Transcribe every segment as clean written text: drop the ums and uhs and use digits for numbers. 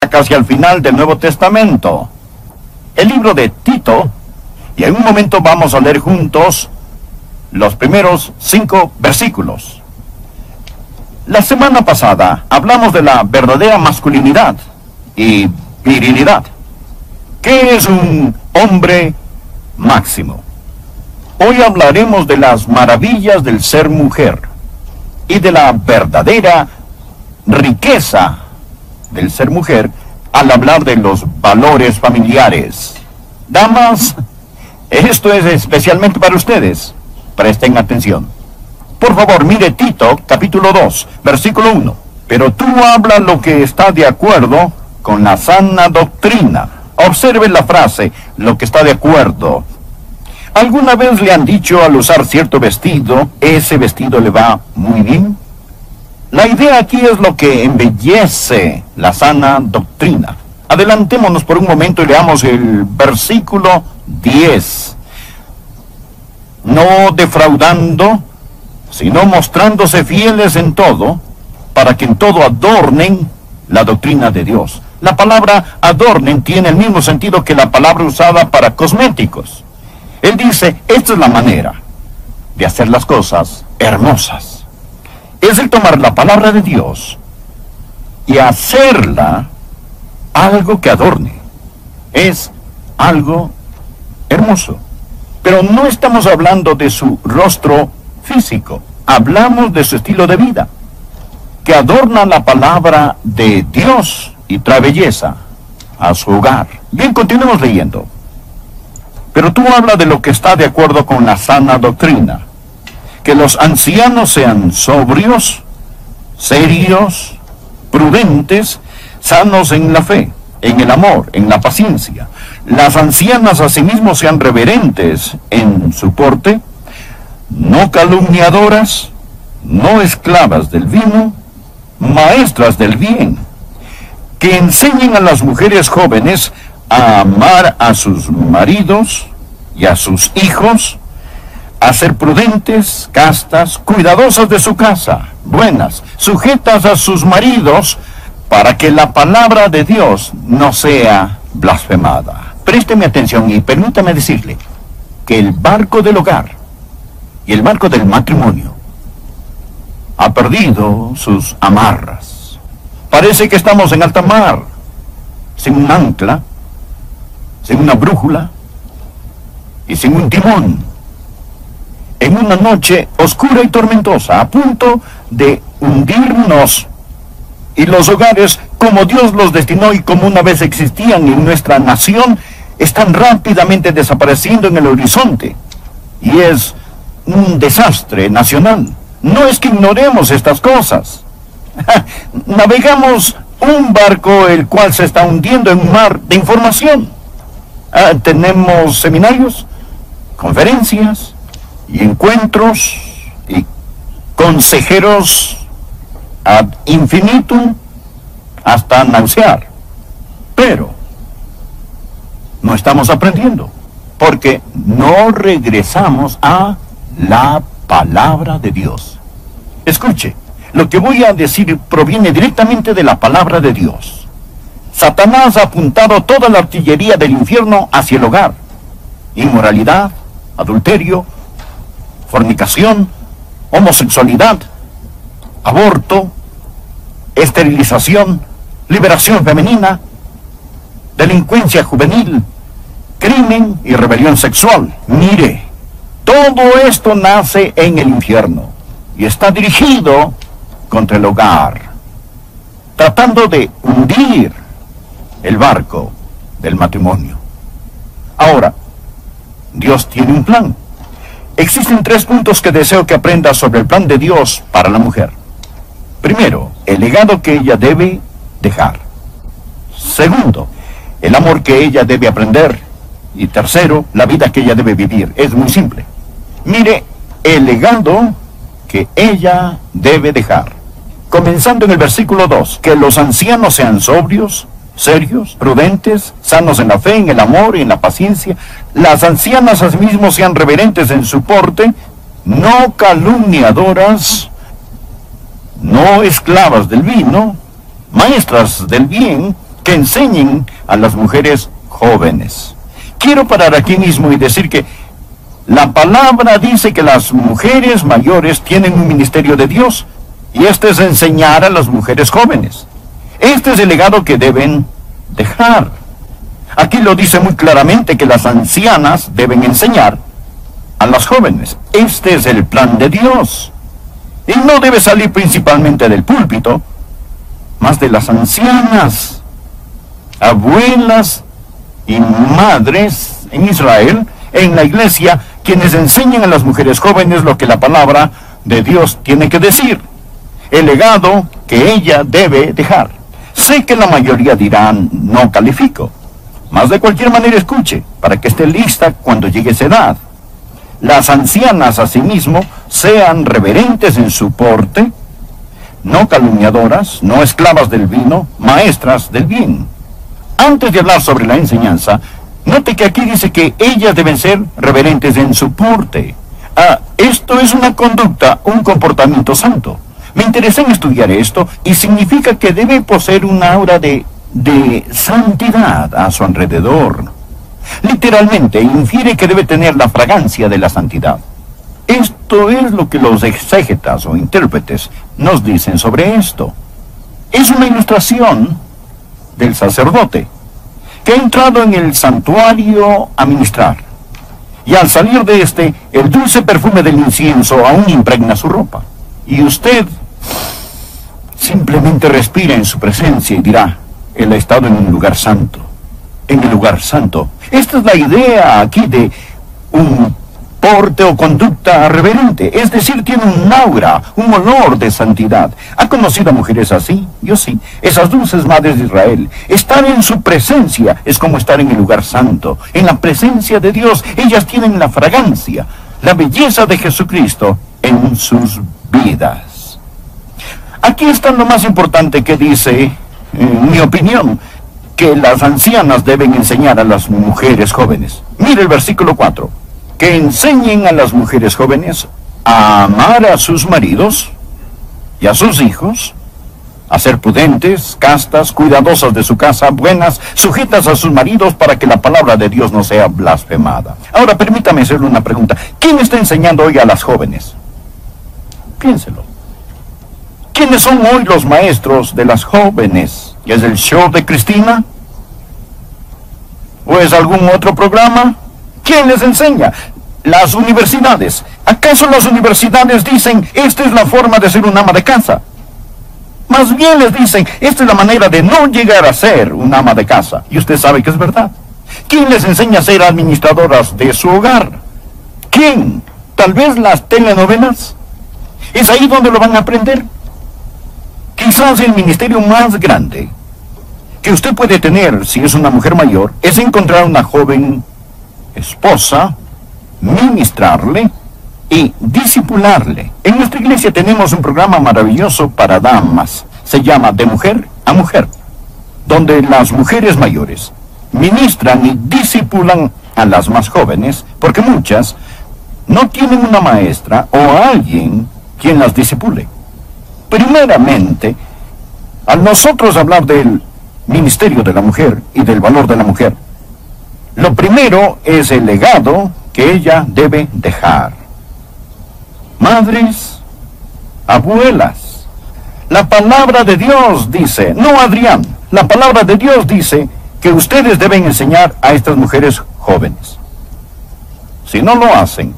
casi al final del Nuevo Testamento, el libro de Tito, y en un momento vamos a leer juntos los primeros 5 versículos. La semana pasada hablamos de la verdadera masculinidad y virilidad. ¿Qué es un hombre máximo? Hoy hablaremos de las maravillas del ser mujer y de la verdadera riqueza del ser mujer al hablar de los valores familiares. Damas, esto es especialmente para ustedes. Presten atención. Por favor, mire Tito, capítulo 2, versículo 1. Pero tú habla lo que está de acuerdo con la sana doctrina. Observe la frase, lo que está de acuerdo. ¿Alguna vez le han dicho al usar cierto vestido, ese vestido le va muy bien? La idea aquí es lo que embellece la sana doctrina. Adelantémonos por un momento y leamos el versículo 10. No defraudando, sino mostrándose fieles en todo, para que en todo adornen la doctrina de Dios. La palabra adornen tiene el mismo sentido que la palabra usada para cosméticos. Él dice, esta es la manera de hacer las cosas hermosas. Es el tomar la palabra de Dios y hacerla algo que adorne. Es algo hermoso. Pero no estamos hablando de su rostro físico. Hablamos de su estilo de vida, que adorna la palabra de Dios y trae belleza a su hogar. Bien, continuemos leyendo. Pero tú hablas de lo que está de acuerdo con la sana doctrina. Que los ancianos sean sobrios, serios, prudentes, sanos en la fe, en el amor, en la paciencia. Las ancianas asimismo sean reverentes en su porte, no calumniadoras, no esclavas del vino, maestras del bien, que enseñen a las mujeres jóvenes a amar a sus maridos y a sus hijos, a ser prudentes, castas, cuidadosas de su casa, buenas, sujetas a sus maridos, para que la palabra de Dios no sea blasfemada. Présteme atención y permítame decirle que el barco del hogar y el barco del matrimonio ha perdido sus amarras. Parece que estamos en alta mar, sin un ancla, sin una brújula y sin un timón. En una noche oscura y tormentosa, a punto de hundirnos. Y los hogares, como Dios los destinó y como una vez existían en nuestra nación, están rápidamente desapareciendo en el horizonte. Y es un desastre nacional. No es que ignoremos estas cosas. Navegamos un barco el cual se está hundiendo en un mar de información. Tenemos seminarios, conferencias y encuentros y consejeros ad infinitum hasta nausear. Pero no estamos aprendiendo porque no regresamos a la palabra de Dios. Escuche, lo que voy a decir proviene directamente de la palabra de Dios. Satanás ha apuntado toda la artillería del infierno hacia el hogar. Inmoralidad, adulterio, fornicación, homosexualidad, aborto, esterilización, liberación femenina, delincuencia juvenil, crimen y rebelión sexual. Mire, todo esto nace en el infierno y está dirigido contra el hogar, tratando de hundir el barco del matrimonio. Ahora, Dios tiene un plan. Existen 3 puntos que deseo que aprenda sobre el plan de Dios para la mujer. Primero, el legado que ella debe dejar. Segundo, el amor que ella debe aprender. Y tercero, la vida que ella debe vivir. Es muy simple. Mire, el legado que ella debe dejar. Comenzando en el versículo 2, que los ancianos sean sobrios, serios, prudentes, sanos en la fe, en el amor y en la paciencia. Las ancianas asimismo sean reverentes en su porte, no calumniadoras, no esclavas del vino, maestras del bien, que enseñen a las mujeres jóvenes. Quiero parar aquí mismo y decir que la palabra dice que las mujeres mayores tienen un ministerio de Dios, y este es enseñar a las mujeres jóvenes. Este es el legado que deben dejar. Aquí lo dice muy claramente que las ancianas deben enseñar a las jóvenes. Este es el plan de Dios. Y no debe salir principalmente del púlpito, más de las ancianas, abuelas y madres en Israel, en la iglesia, quienes enseñan a las mujeres jóvenes lo que la palabra de Dios tiene que decir, el legado que ella debe dejar. Sé que la mayoría dirán, no califico, mas de cualquier manera escuche, para que esté lista cuando llegue esa edad. Las ancianas, asimismo, sean reverentes en su porte, no calumniadoras, no esclavas del vino, maestras del bien. Antes de hablar sobre la enseñanza, note que aquí dice que ellas deben ser reverentes en su porte. Esto es una conducta, un comportamiento santo. Me interesa en estudiar esto y significa que debe poseer una aura de santidad a su alrededor. Literalmente infiere que debe tener la fragancia de la santidad. Esto es lo que los exégetas o intérpretes nos dicen sobre esto. Es una ilustración del sacerdote que ha entrado en el santuario a ministrar, y al salir de este, el dulce perfume del incienso aún impregna su ropa, y usted simplemente respira en su presencia y dirá, él ha estado en un lugar santo, en el lugar santo. Esta es la idea aquí de un porte o conducta reverente, es decir, tiene un aura, un olor de santidad. ¿Ha conocido a mujeres así? Yo sí. Esas dulces madres de Israel. Estar en su presencia es como estar en el lugar santo, en la presencia de Dios. Ellas tienen la fragancia, la belleza de Jesucristo en sus vidas. Aquí está lo más importante que dice, en mi opinión, que las ancianas deben enseñar a las mujeres jóvenes. Mire el versículo 4. Que enseñen a las mujeres jóvenes a amar a sus maridos y a sus hijos, a ser prudentes, castas, cuidadosas de su casa, buenas, sujetas a sus maridos para que la palabra de Dios no sea blasfemada. Ahora, permítame hacerle una pregunta. ¿Quién está enseñando hoy a las jóvenes? Piénselo. ¿Quiénes son hoy los maestros de las jóvenes? ¿Es el show de Cristina? ¿O es algún otro programa? ¿Quién les enseña? Las universidades. ¿Acaso las universidades dicen, esta es la forma de ser un ama de casa? Más bien les dicen, esta es la manera de no llegar a ser un ama de casa. Y usted sabe que es verdad. ¿Quién les enseña a ser administradoras de su hogar? ¿Quién? ¿Tal vez las telenovelas? ¿Es ahí donde lo van a aprender? Quizás el ministerio más grande que usted puede tener si es una mujer mayor es encontrar una joven esposa, ministrarle y discipularle. En nuestra iglesia tenemos un programa maravilloso para damas. Se llama De Mujer a Mujer, donde las mujeres mayores ministran y discipulan a las más jóvenes, porque muchas no tienen una maestra o alguien quien las discipule. Primeramente, al nosotros hablar del ministerio de la mujer y del valor de la mujer, lo primero es el legado que ella debe dejar. Madres, abuelas, la palabra de Dios dice, no Adrián, la palabra de Dios dice que ustedes deben enseñar a estas mujeres jóvenes. Si no lo hacen,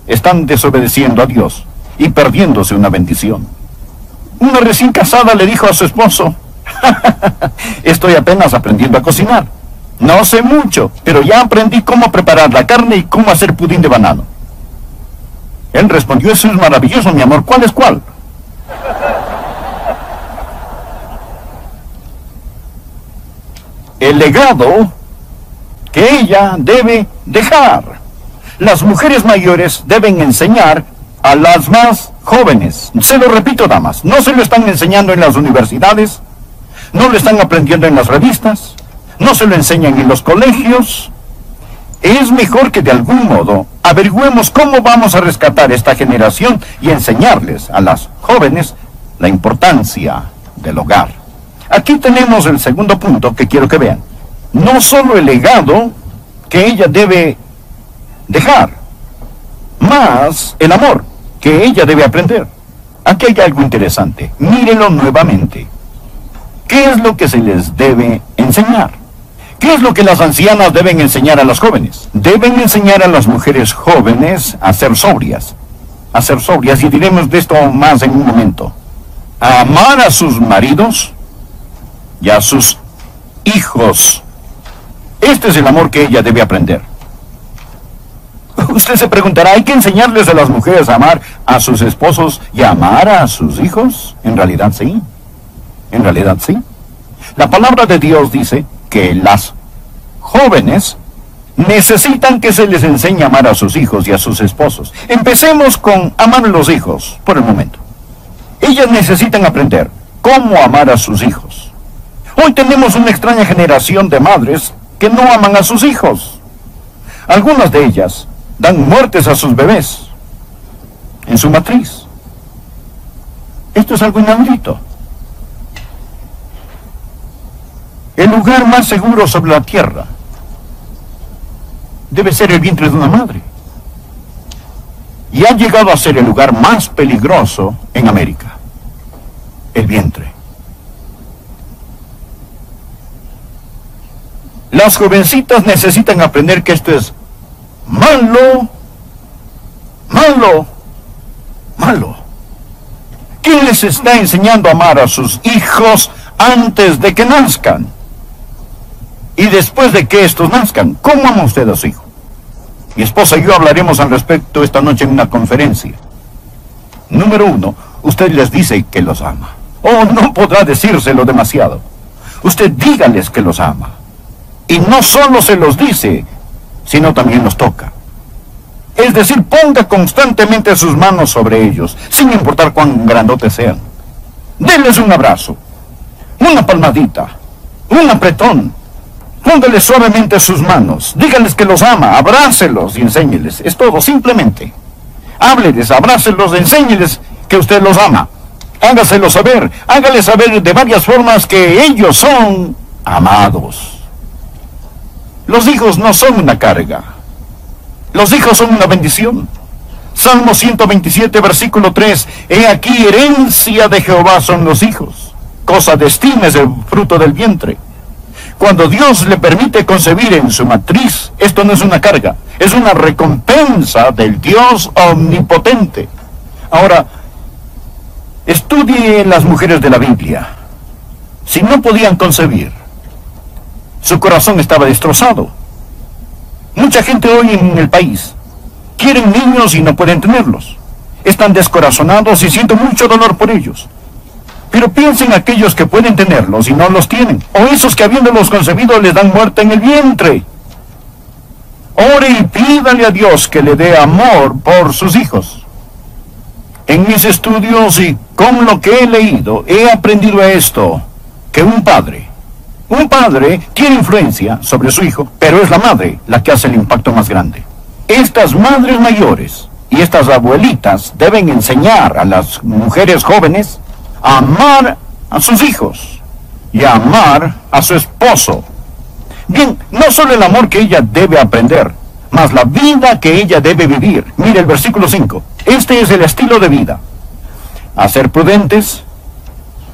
están desobedeciendo a Dios y perdiéndose una bendición. Una recién casada le dijo a su esposo, estoy apenas aprendiendo a cocinar. No sé mucho, pero ya aprendí cómo preparar la carne y cómo hacer pudín de banano. Él respondió, eso es maravilloso, mi amor, ¿cuál es cuál? El legado que ella debe dejar. Las mujeres mayores deben enseñar a las más jóvenes. Se lo repito, damas, no se lo están enseñando en las universidades, no lo están aprendiendo en las revistas, no se lo enseñan en los colegios. Es mejor que de algún modo averigüemos cómo vamos a rescatar esta generación y enseñarles a las jóvenes la importancia del hogar. Aquí tenemos el segundo punto que quiero que vean. No solo el legado que ella debe dejar, más el amor que ella debe aprender. Aquí hay algo interesante. Mírenlo nuevamente. ¿Qué es lo que se les debe enseñar? ¿Qué es lo que las ancianas deben enseñar a las jóvenes? Deben enseñar a las mujeres jóvenes a ser sobrias. A ser sobrias, y diremos de esto más en un momento. A amar a sus maridos y a sus hijos. Este es el amor que ella debe aprender. Usted se preguntará, ¿hay que enseñarles a las mujeres a amar a sus esposos y a amar a sus hijos? En realidad sí. En realidad sí. La palabra de Dios dice que las jóvenes necesitan que se les enseñe a amar a sus hijos y a sus esposos. Empecemos con amar a los hijos, por el momento. Ellas necesitan aprender cómo amar a sus hijos. Hoy tenemos una extraña generación de madres que no aman a sus hijos. Algunas de ellas dan muertes a sus bebés en su matriz. Esto es algo inaudito. El lugar más seguro sobre la tierra debe ser el vientre de una madre. Y ha llegado a ser el lugar más peligroso en América. El vientre. Las jovencitas necesitan aprender que esto es malo, malo, malo. ¿Quién les está enseñando a amar a sus hijos antes de que nazcan? Y después de que estos nazcan, ¿cómo ama usted a su hijo? Mi esposa y yo hablaremos al respecto esta noche en una conferencia. Número 1, usted les dice que los ama. Oh, no podrá decírselo demasiado. Usted dígales que los ama. Y no solo se los dice, sino también los toca. Es decir, ponga constantemente sus manos sobre ellos, sin importar cuán grandotes sean. Denles un abrazo, una palmadita, un apretón. Póngales suavemente sus manos, dígales que los ama, abrácelos y enséñeles. Es todo, simplemente. Hábleles, abrácelos, enséñeles que usted los ama. Hágaselo saber, hágales saber de varias formas que ellos son amados. Los hijos no son una carga. Los hijos son una bendición. Salmo 127, versículo 3. He aquí, herencia de Jehová son los hijos. Cosa de estima es el fruto del vientre. Cuando Dios le permite concebir en su matriz, esto no es una carga, es una recompensa del Dios omnipotente. Ahora, estudie las mujeres de la Biblia. Si no podían concebir, su corazón estaba destrozado. Mucha gente hoy en el país quieren niños y no pueden tenerlos. Están descorazonados y sienten mucho dolor por ellos. Pero piensen aquellos que pueden tenerlos y no los tienen, o esos que habiéndolos concebido les dan muerte en el vientre. Ore y pídale a Dios que le dé amor por sus hijos. En mis estudios y con lo que he leído, he aprendido esto, que un padre tiene influencia sobre su hijo, pero es la madre la que hace el impacto más grande. Estas madres mayores y estas abuelitas deben enseñar a las mujeres jóvenes a amar a sus hijos y a amar a su esposo. Bien, no solo el amor que ella debe aprender, mas la vida que ella debe vivir. Mire el versículo 5. Este es el estilo de vida. A ser prudentes,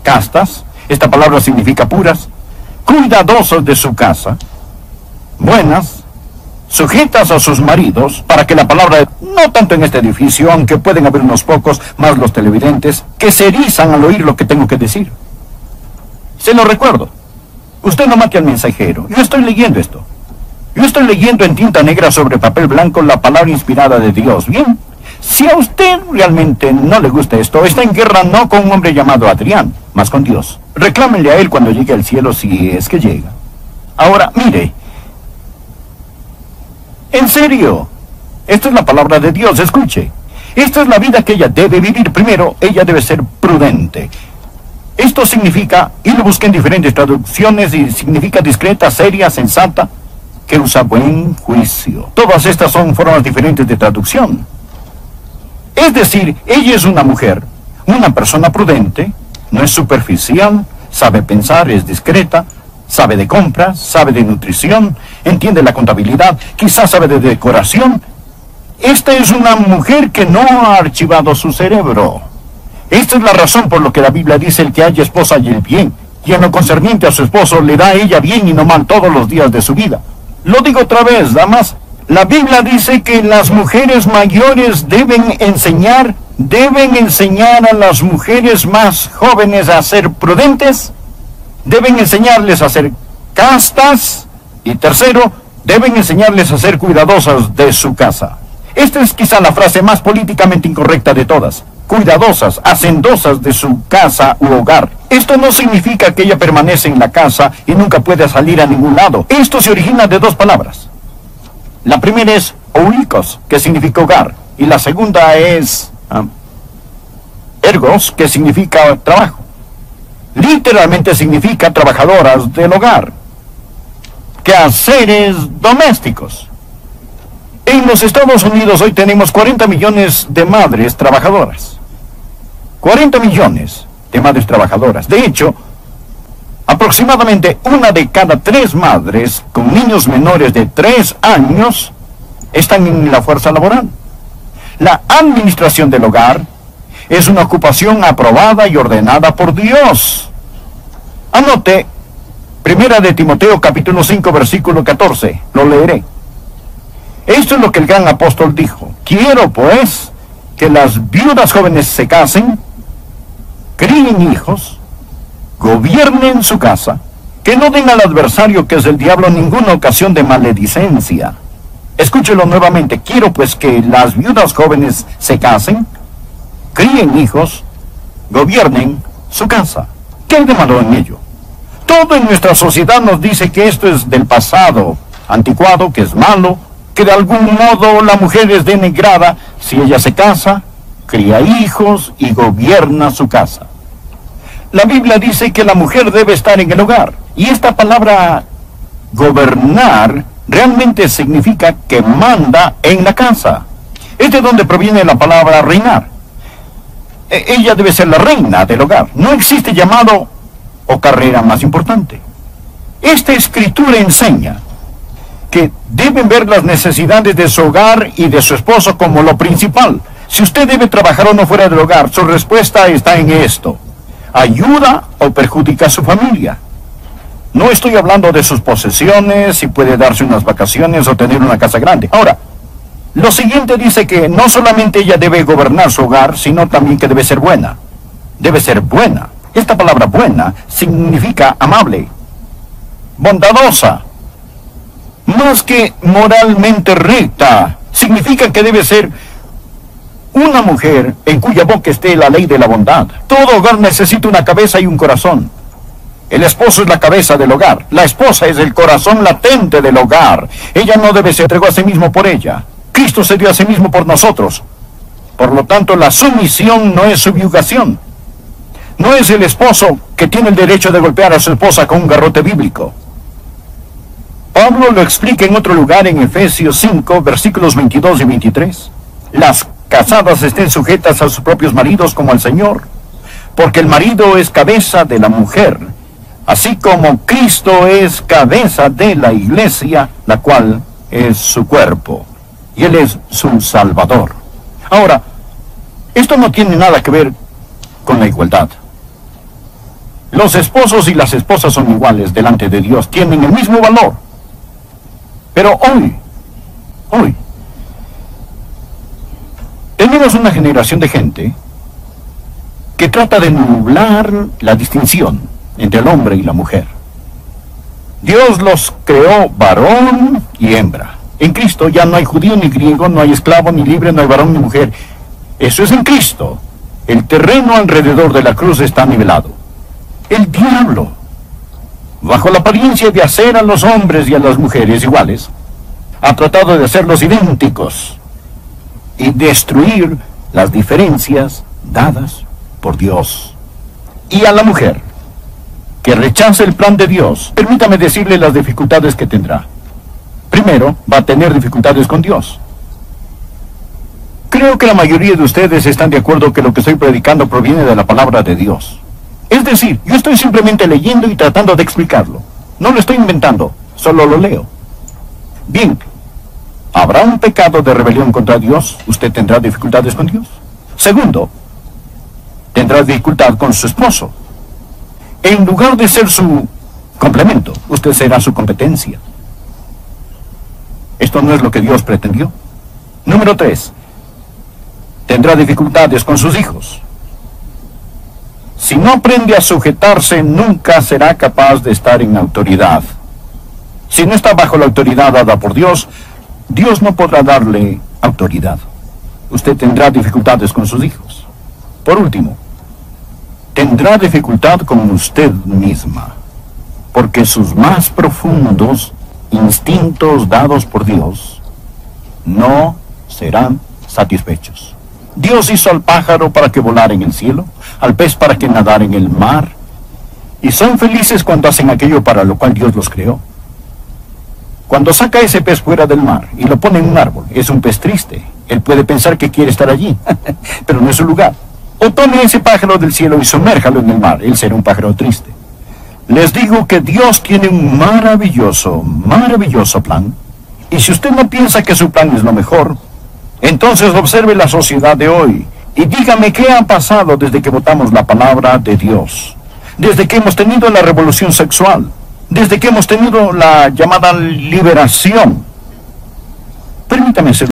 castas, esta palabra significa puras, cuidadosos de su casa, buenas, sujetas a sus maridos, para que la palabra, no tanto en este edificio, aunque pueden haber unos pocos, más los televidentes, que se erizan al oír lo que tengo que decir. Se lo recuerdo. Usted no mate al mensajero. Yo estoy leyendo esto. Yo estoy leyendo en tinta negra sobre papel blanco la palabra inspirada de Dios. Bien, si a usted realmente no le gusta esto, está en guerra no con un hombre llamado Adrián, mas con Dios. Reclámenle a él cuando llegue al cielo, si es que llega. Ahora, mire. En serio, esta es la palabra de Dios, escuche. Esta es la vida que ella debe vivir. Primero, ella debe ser prudente. Esto significa, y lo busqué en diferentes traducciones, y significa discreta, seria, sensata, que usa buen juicio. Todas estas son formas diferentes de traducción. Es decir, ella es una mujer, una persona prudente, no es superficial, sabe pensar, es discreta, sabe de compras, sabe de nutrición, entiende la contabilidad, quizás sabe de decoración. Esta es una mujer que no ha archivado su cerebro. Esta es la razón por lo que la Biblia dice: el que haya esposa halla el bien, y en lo concerniente a su esposo le da a ella bien y no mal todos los días de su vida. Lo digo otra vez, damas. La Biblia dice que las mujeres mayores deben enseñar a las mujeres más jóvenes a ser prudentes, deben enseñarles a ser castas, y tercero, deben enseñarles a ser cuidadosas de su casa. Esta es quizá la frase más políticamente incorrecta de todas: cuidadosas, hacendosas de su casa u hogar. Esto no significa que ella permanece en la casa y nunca pueda salir a ningún lado. Esto se origina de dos palabras. La primera es oikos, que significa hogar, y la segunda es ergos, que significa trabajo. Literalmente significa trabajadoras del hogar, quehaceres domésticos. En los Estados Unidos hoy tenemos 40 millones de madres trabajadoras. 40 millones de madres trabajadoras. De hecho, aproximadamente 1 de cada 3 madres con niños menores de 3 años están en la fuerza laboral. La administración del hogar es una ocupación aprobada y ordenada por Dios. Anote 1 de Timoteo capítulo 5 versículo 14. Lo leeré. Esto es lo que el gran apóstol dijo: quiero pues que las viudas jóvenes se casen, críen hijos, gobiernen su casa, que no den al adversario, que es el diablo, ninguna ocasión de maledicencia. Escúchelo nuevamente: quiero pues que las viudas jóvenes se casen, críen hijos, gobiernen su casa. ¿Qué hay de malo en ello? Todo en nuestra sociedad nos dice que esto es del pasado, anticuado, que es malo, que de algún modo la mujer es denigrada si ella se casa, cría hijos y gobierna su casa. La Biblia dice que la mujer debe estar en el hogar, y esta palabra gobernar realmente significa que manda en la casa. Es de donde proviene la palabra reinar. Ella debe ser la reina del hogar. No existe llamado o carrera más importante. Esta escritura enseña que deben ver las necesidades de su hogar y de su esposo como lo principal. Si usted debe trabajar o no fuera del hogar, su respuesta está en esto: ¿ayuda o perjudica a su familia? No estoy hablando de sus posesiones, si puede darse unas vacaciones o tener una casa grande. Ahora, lo siguiente dice que no solamente ella debe gobernar su hogar, sino también que debe ser buena. Debe ser buena. Esta palabra buena significa amable, bondadosa. Más que moralmente recta, significa que debe ser una mujer en cuya boca esté la ley de la bondad. Todo hogar necesita una cabeza y un corazón. El esposo es la cabeza del hogar. La esposa es el corazón latente del hogar. Ella no debe se entregó a sí mismo por ella. Cristo se dio a sí mismo por nosotros. Por lo tanto, la sumisión no es subyugación. No es el esposo que tiene el derecho de golpear a su esposa con un garrote bíblico. Pablo lo explica en otro lugar en Efesios 5, versículos 22 y 23. Las casadas estén sujetas a sus propios maridos como al Señor, porque el marido es cabeza de la mujer, así como Cristo es cabeza de la iglesia, la cual es su cuerpo, y Él es su Salvador. Ahora, esto no tiene nada que ver con la igualdad. Los esposos y las esposas son iguales delante de Dios, tienen el mismo valor. Pero hoy, tenemos una generación de gente que trata de nublar la distinción entre el hombre y la mujer. Dios los creó varón y hembra. En Cristo ya no hay judío ni griego, no hay esclavo ni libre, no hay varón ni mujer. Eso es en Cristo. El terreno alrededor de la cruz está nivelado. El diablo, bajo la apariencia de hacer a los hombres y a las mujeres iguales, ha tratado de hacerlos idénticos y destruir las diferencias dadas por Dios. Y a la mujer que rechace el plan de Dios, permítame decirle las dificultades que tendrá. Primero, va a tener dificultades con Dios. Creo que la mayoría de ustedes están de acuerdo que lo que estoy predicando proviene de la palabra de Dios. Es decir, yo estoy simplemente leyendo y tratando de explicarlo. No lo estoy inventando, solo lo leo. Bien, ¿habrá un pecado de rebelión contra Dios? ¿Usted tendrá dificultades con Dios? Segundo, tendrá dificultad con su esposo. En lugar de ser su complemento, usted será su competencia. Esto no es lo que Dios pretendió. Número 3, tendrá dificultades con sus hijos. Si no aprende a sujetarse, nunca será capaz de estar en autoridad. Si no está bajo la autoridad dada por Dios, Dios no podrá darle autoridad. Usted tendrá dificultades con sus hijos. Por último, tendrá dificultad con usted misma, porque sus más profundos instintos dados por Dios no serán satisfechos. Dios hizo al pájaro para que volara en el cielo, al pez para que nadara en el mar, y son felices cuando hacen aquello para lo cual Dios los creó. Cuando saca ese pez fuera del mar y lo pone en un árbol, es un pez triste. Él puede pensar que quiere estar allí, pero no es su lugar. O tome ese pájaro del cielo y sumérjalo en el mar, él será un pájaro triste. Les digo que Dios tiene un maravilloso, maravilloso plan, y si usted no piensa que su plan es lo mejor, entonces observe la sociedad de hoy y dígame qué ha pasado desde que votamos la palabra de Dios, desde que hemos tenido la revolución sexual, desde que hemos tenido la llamada liberación. Permítame ser